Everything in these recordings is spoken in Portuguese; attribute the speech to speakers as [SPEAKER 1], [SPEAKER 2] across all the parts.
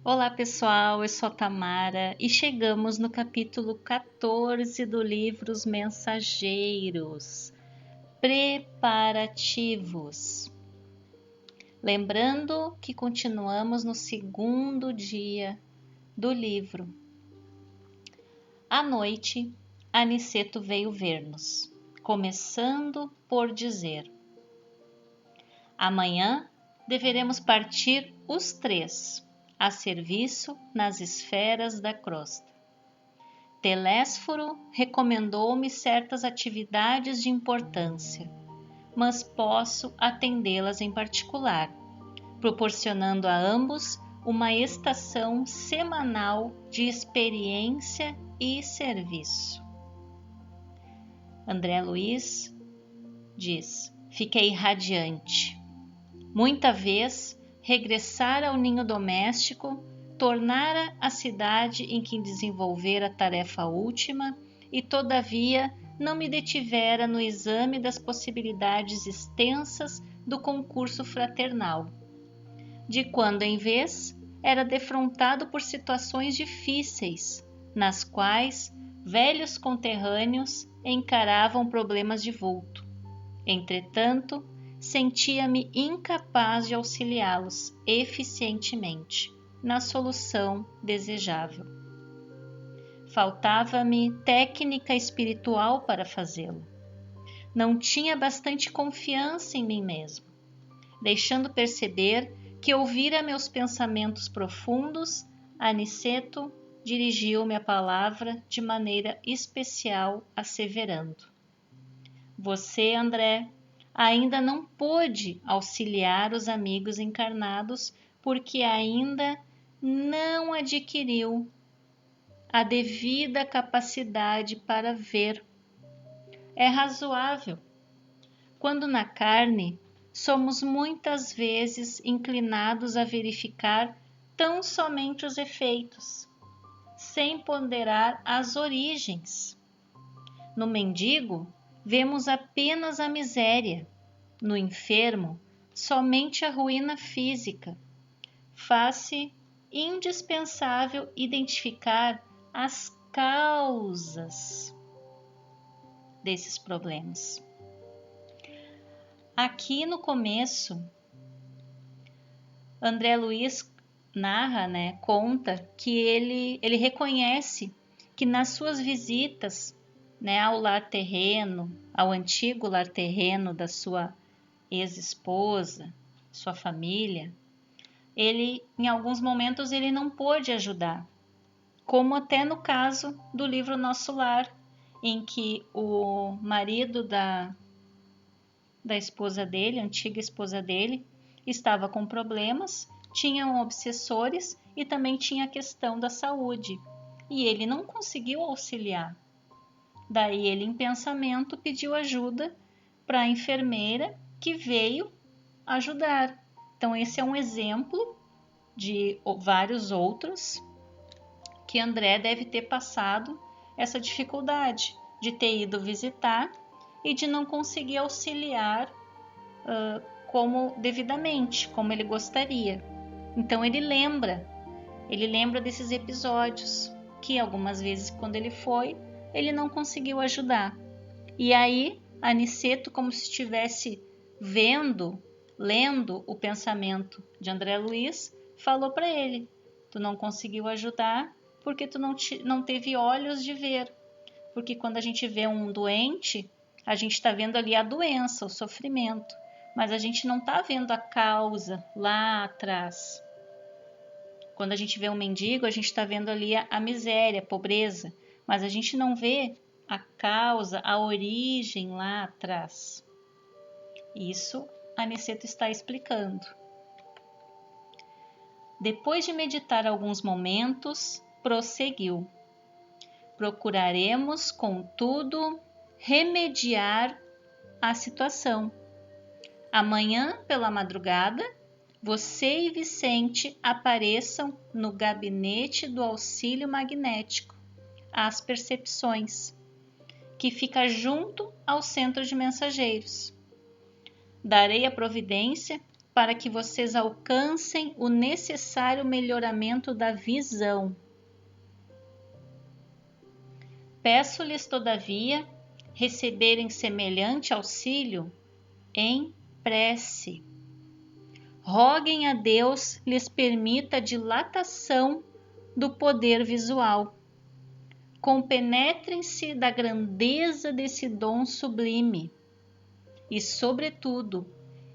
[SPEAKER 1] Olá pessoal, eu sou a Tamara e chegamos no capítulo 14 do livro Os Mensageiros, Preparativos. Lembrando que continuamos no segundo dia do livro. À noite, Aniceto veio ver-nos, começando por dizer: amanhã deveremos partir os três a serviço nas esferas da crosta. Telésforo recomendou-me certas atividades de importância, mas posso atendê-las em particular, proporcionando a ambos uma estação semanal de experiência e serviço. André Luiz diz: fiquei radiante. Muita vez, regressar ao ninho doméstico tornara a cidade em que desenvolver a tarefa última e, todavia, não me detivera no exame das possibilidades extensas do concurso fraternal. De quando em vez, era defrontado por situações difíceis, nas quais velhos conterrâneos encaravam problemas de vulto. Entretanto, sentia-me incapaz de auxiliá-los eficientemente na solução desejável. Faltava-me técnica espiritual para fazê-lo. Não tinha bastante confiança em mim mesmo, deixando perceber que ouvira meus pensamentos profundos. Aniceto dirigiu-me a palavra de maneira especial, asseverando: você, André, ainda não pôde auxiliar os amigos encarnados porque ainda não adquiriu a devida capacidade para ver. É razoável. Quando na carne, somos muitas vezes inclinados a verificar tão somente os efeitos, sem ponderar as origens. No mendigo, vemos apenas a miséria, no enfermo, somente a ruína física. Faz-se indispensável identificar as causas desses problemas. Aqui no começo, André Luiz narra, conta que ele reconhece que nas suas visitas, ao lar terreno, ao antigo lar terreno da sua ex-esposa, sua família, ele, em alguns momentos, ele não pôde ajudar, como até no caso do livro Nosso Lar, em que o marido da esposa dele, a antiga esposa dele, estava com problemas, tinham obsessores e também tinha a questão da saúde, e ele não conseguiu auxiliar. Daí ele, em pensamento, pediu ajuda para a enfermeira que veio ajudar. Então esse é um exemplo de vários outros que André deve ter passado essa dificuldade de ter ido visitar e de não conseguir auxiliar como devidamente, como ele gostaria. Então ele lembra desses episódios que algumas vezes quando ele foi, ele não conseguiu ajudar. E aí, Aniceto, como se estivesse lendo o pensamento de André Luiz, falou para ele: tu não conseguiu ajudar porque tu não teve olhos de ver. Porque quando a gente vê um doente, a gente está vendo ali a doença, o sofrimento, mas a gente não está vendo a causa lá atrás. Quando a gente vê um mendigo, a gente está vendo ali a miséria, a pobreza, mas a gente não vê a causa, a origem lá atrás. Isso Aniceto está explicando. Depois de meditar alguns momentos, prosseguiu: procuraremos, contudo, remediar a situação. Amanhã, pela madrugada, você e Vicente apareçam no gabinete do auxílio magnético, às percepções, que fica junto ao centro de mensageiros. Darei a providência para que vocês alcancem o necessário melhoramento da visão. Peço-lhes, todavia, receberem semelhante auxílio em prece. Roguem a Deus lhes permita a dilatação do poder visual. Compenetrem-se da grandeza desse dom sublime e, sobretudo,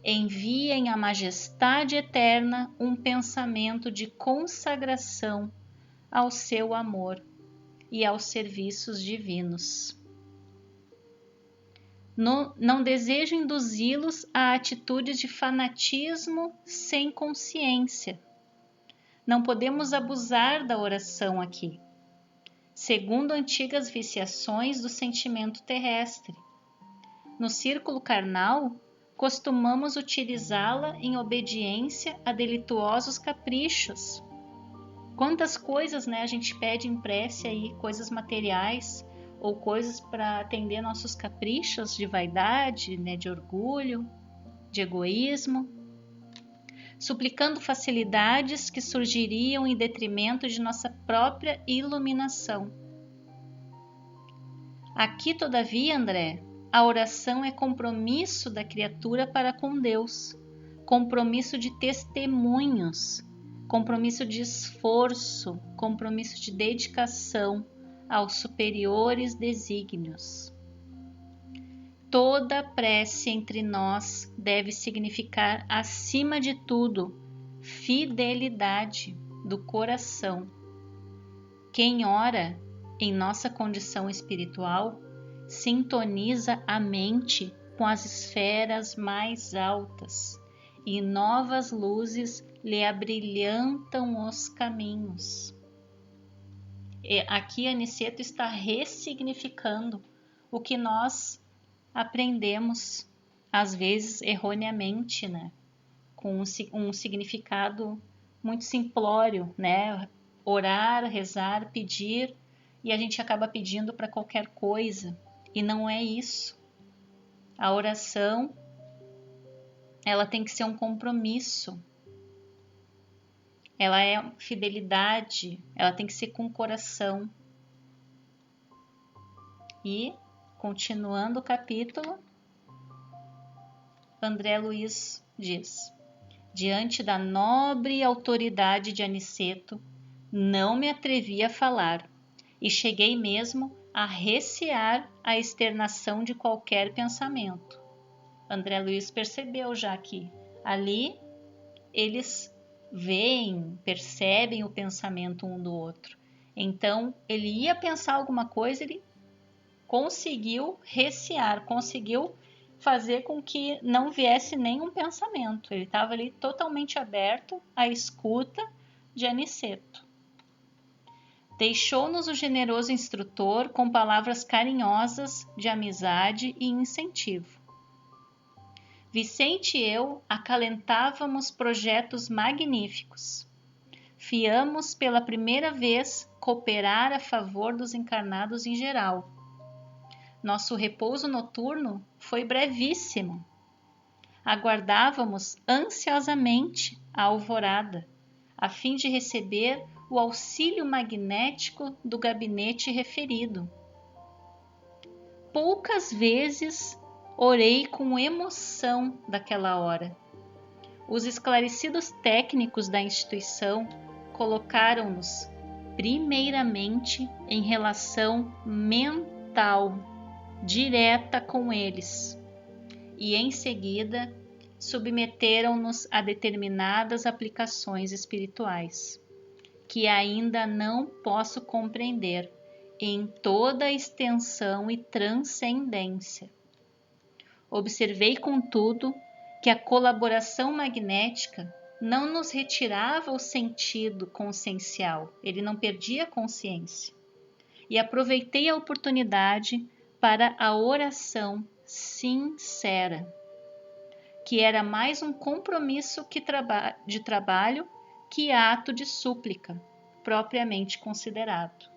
[SPEAKER 1] enviem à majestade eterna um pensamento de consagração ao seu amor e aos serviços divinos. Não desejo induzi-los a atitudes de fanatismo sem consciência. Não podemos abusar da oração aqui, segundo antigas viciações do sentimento terrestre. No círculo carnal, costumamos utilizá-la em obediência a delituosos caprichos. Quantas coisas, né, a gente pede em prece aí, coisas materiais ou coisas para atender nossos caprichos de vaidade, né, de orgulho, de egoísmo, suplicando facilidades que surgiriam em detrimento de nossa própria iluminação. Aqui, todavia, André, a oração é compromisso da criatura para com Deus, compromisso de testemunhos, compromisso de esforço, compromisso de dedicação aos superiores desígnios. Toda prece entre nós deve significar, acima de tudo, fidelidade do coração. Quem ora em nossa condição espiritual sintoniza a mente com as esferas mais altas e novas luzes lhe abrilhantam os caminhos. E aqui Aniceto está ressignificando o que nós aprendemos, às vezes erroneamente, né? Com um significado muito simplório, né? Orar, rezar, pedir, e a gente acaba pedindo para qualquer coisa, e não é isso. A oração, ela tem que ser um compromisso, ela é fidelidade, ela tem que ser com o coração. E, continuando o capítulo, André Luiz diz: diante da nobre autoridade de Aniceto, não me atrevi a falar, e cheguei mesmo a recear a externação de qualquer pensamento. André Luiz percebeu já que ali eles veem, percebem o pensamento um do outro. Então, ele ia pensar alguma coisa, ele conseguiu recear, conseguiu fazer com que não viesse nenhum pensamento. Ele estava ali totalmente aberto à escuta de Aniceto. Deixou-nos o generoso instrutor com palavras carinhosas de amizade e incentivo. Vicente e eu acalentávamos projetos magníficos. Fiamos pela primeira vez cooperar a favor dos encarnados em geral. Nosso repouso noturno foi brevíssimo. Aguardávamos ansiosamente a alvorada, a fim de receber o auxílio magnético do gabinete referido. Poucas vezes orei com emoção daquela hora. Os esclarecidos técnicos da instituição colocaram-nos, primeiramente, em relação mental direta com eles e, em seguida, submeteram-nos a determinadas aplicações espirituais, que ainda não posso compreender em toda a extensão e transcendência. Observei, contudo, que a colaboração magnética não nos retirava o sentido consciencial, ele não perdia a consciência. E aproveitei a oportunidade para a oração sincera, que era mais um compromisso de trabalho que ato de súplica, propriamente considerado.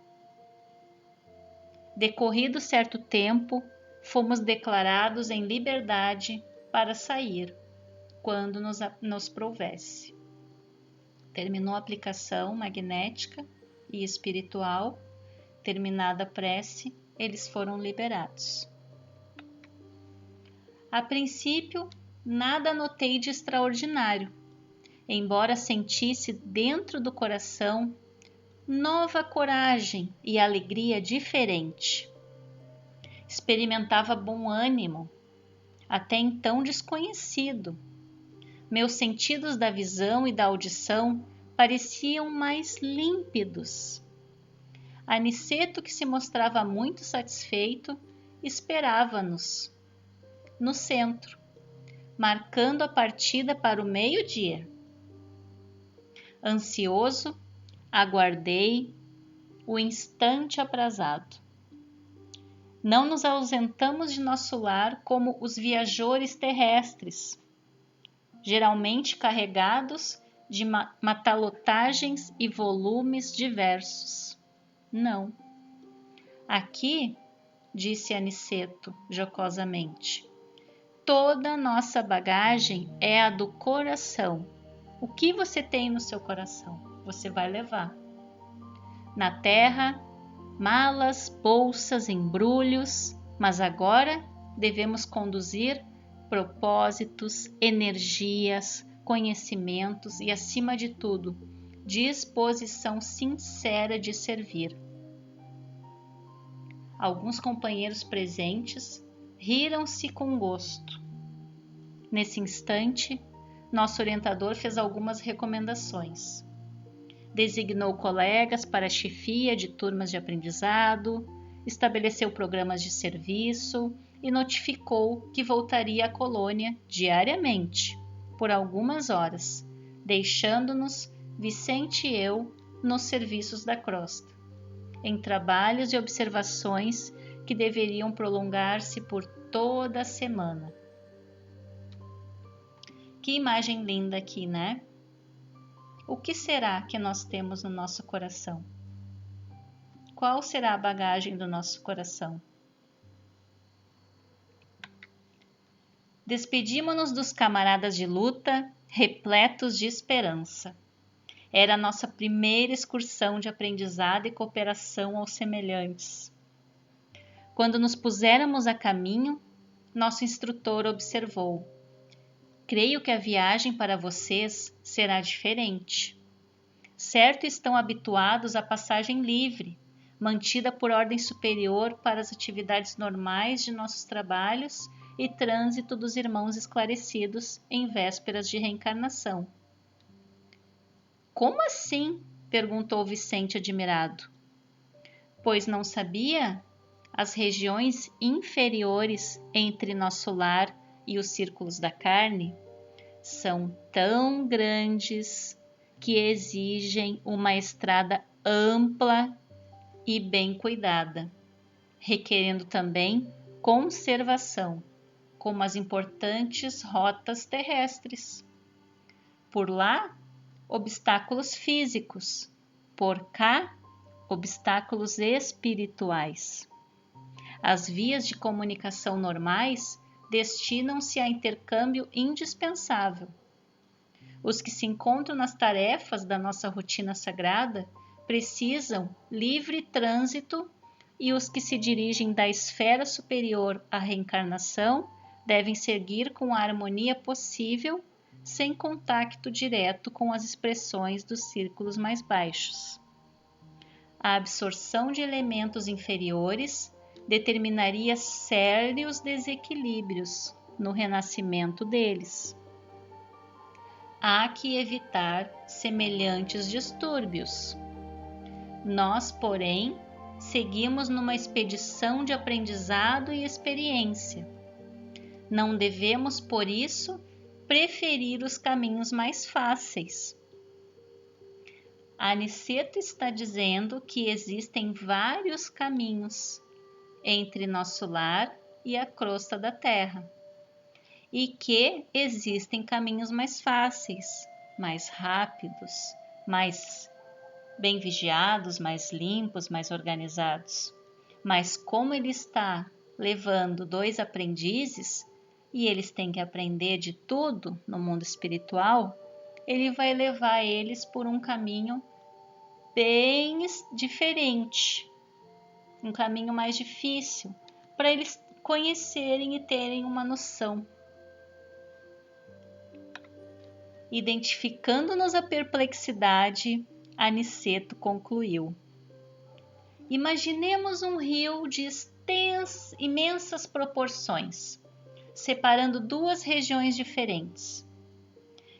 [SPEAKER 1] Decorrido certo tempo, fomos declarados em liberdade para sair. quando nos prouvesse. Terminou a aplicação magnética e espiritual, terminada a prece, eles foram liberados. A princípio, nada notei de extraordinário, embora sentisse dentro do coração nova coragem e alegria diferente. Experimentava bom ânimo, até então desconhecido. Meus sentidos da visão e da audição pareciam mais límpidos. Aniceto, que se mostrava muito satisfeito, esperava-nos no centro, marcando a partida para o meio-dia. Ansioso, aguardei o instante aprazado. Não nos ausentamos de nosso lar como os viajores terrestres, geralmente carregados de matalotagens e volumes diversos. Não. Aqui, disse Aniceto jocosamente, toda nossa bagagem é a do coração. O que você tem no seu coração, você vai levar. Na terra, malas, bolsas, embrulhos, mas agora devemos conduzir propósitos, energias, conhecimentos e, acima de tudo, disposição sincera de servir. Alguns companheiros presentes riram-se com gosto. Nesse instante, nosso orientador fez algumas recomendações. Designou colegas para a chefia de turmas de aprendizado, estabeleceu programas de serviço e notificou que voltaria à colônia diariamente, por algumas horas, deixando-nos, Vicente e eu, nos serviços da crosta, em trabalhos e observações que deveriam prolongar-se por toda a semana. Que imagem linda aqui, né? O que será que nós temos no nosso coração? Qual será a bagagem do nosso coração? Despedimo-nos dos camaradas de luta, repletos de esperança. Era a nossa primeira excursão de aprendizado e cooperação aos semelhantes. Quando nos puséramos a caminho, nosso instrutor observou: creio que a viagem para vocês será diferente. Certo, estão habituados à passagem livre, mantida por ordem superior para as atividades normais de nossos trabalhos e trânsito dos irmãos esclarecidos em vésperas de reencarnação. Como assim? Perguntou Vicente admirado. Pois não sabia? As regiões inferiores entre nosso lar e os círculos da carne são tão grandes que exigem uma estrada ampla e bem cuidada, requerendo também conservação, como as importantes rotas terrestres. Por lá, obstáculos físicos, por cá, obstáculos espirituais. As vias de comunicação normais destinam-se a intercâmbio indispensável. Os que se encontram nas tarefas da nossa rotina sagrada precisam livre trânsito e os que se dirigem da esfera superior à reencarnação devem seguir com a harmonia possível, sem contato direto com as expressões dos círculos mais baixos. A absorção de elementos inferiores determinaria sérios desequilíbrios no renascimento deles. Há que evitar semelhantes distúrbios. Nós, porém, seguimos numa expedição de aprendizado e experiência. Não devemos, por isso, preferir os caminhos mais fáceis. Aniceto está dizendo que existem vários caminhos entre nosso lar e a crosta da terra, e que existem caminhos mais fáceis, mais rápidos, mais bem vigiados, mais limpos, mais organizados. Mas como ele está levando 2 aprendizes, e eles têm que aprender de tudo no mundo espiritual, ele vai levar eles por um caminho bem diferente, um caminho mais difícil, para eles conhecerem e terem uma noção. Identificando-nos a perplexidade, Aniceto concluiu: imaginemos um rio de imensas proporções, separando duas regiões diferentes.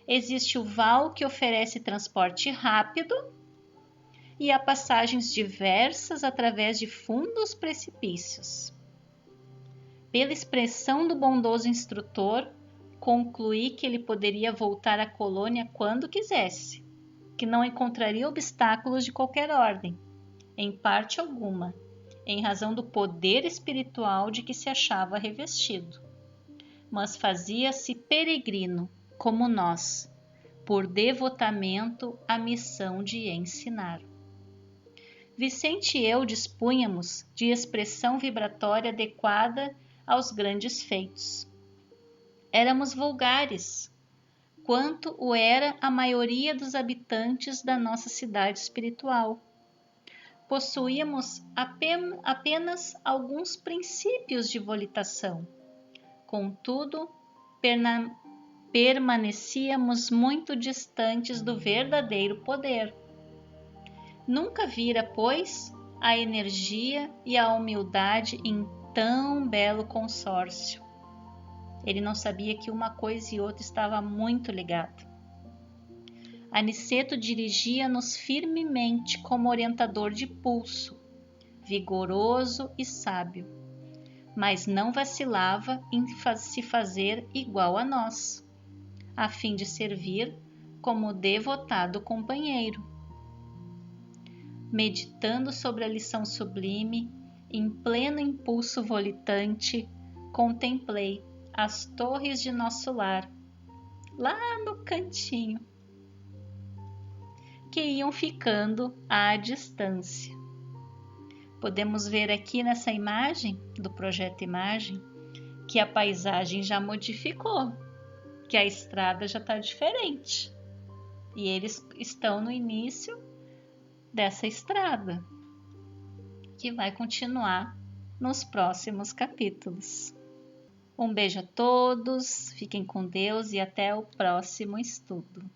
[SPEAKER 1] Existe o val que oferece transporte rápido e há passagens diversas através de fundos precipícios. Pela expressão do bondoso instrutor, concluí que ele poderia voltar à colônia quando quisesse, que não encontraria obstáculos de qualquer ordem, em parte alguma, em razão do poder espiritual de que se achava revestido, mas fazia-se peregrino, como nós, por devotamento à missão de ensinar. Vicente e eu dispunhamos de expressão vibratória adequada aos grandes feitos. Éramos vulgares, quanto o era a maioria dos habitantes da nossa cidade espiritual. Possuíamos apenas alguns princípios de volitação. Contudo, permanecíamos muito distantes do verdadeiro poder. Nunca vira, pois, a energia e a humildade em tão belo consórcio. Ele não sabia que uma coisa e outra estava muito ligada. Aniceto dirigia-nos firmemente como orientador de pulso, vigoroso e sábio, mas não vacilava em se fazer igual a nós, a fim de servir como devotado companheiro. Meditando sobre a lição sublime, em pleno impulso volitante, contemplei as torres de nosso lar, lá no cantinho, que iam ficando à distância. Podemos ver aqui nessa imagem, do projeto Imagem, que a paisagem já modificou, que a estrada já está diferente. E eles estão no início dessa estrada, que vai continuar nos próximos capítulos. Um beijo a todos, fiquem com Deus e até o próximo estudo.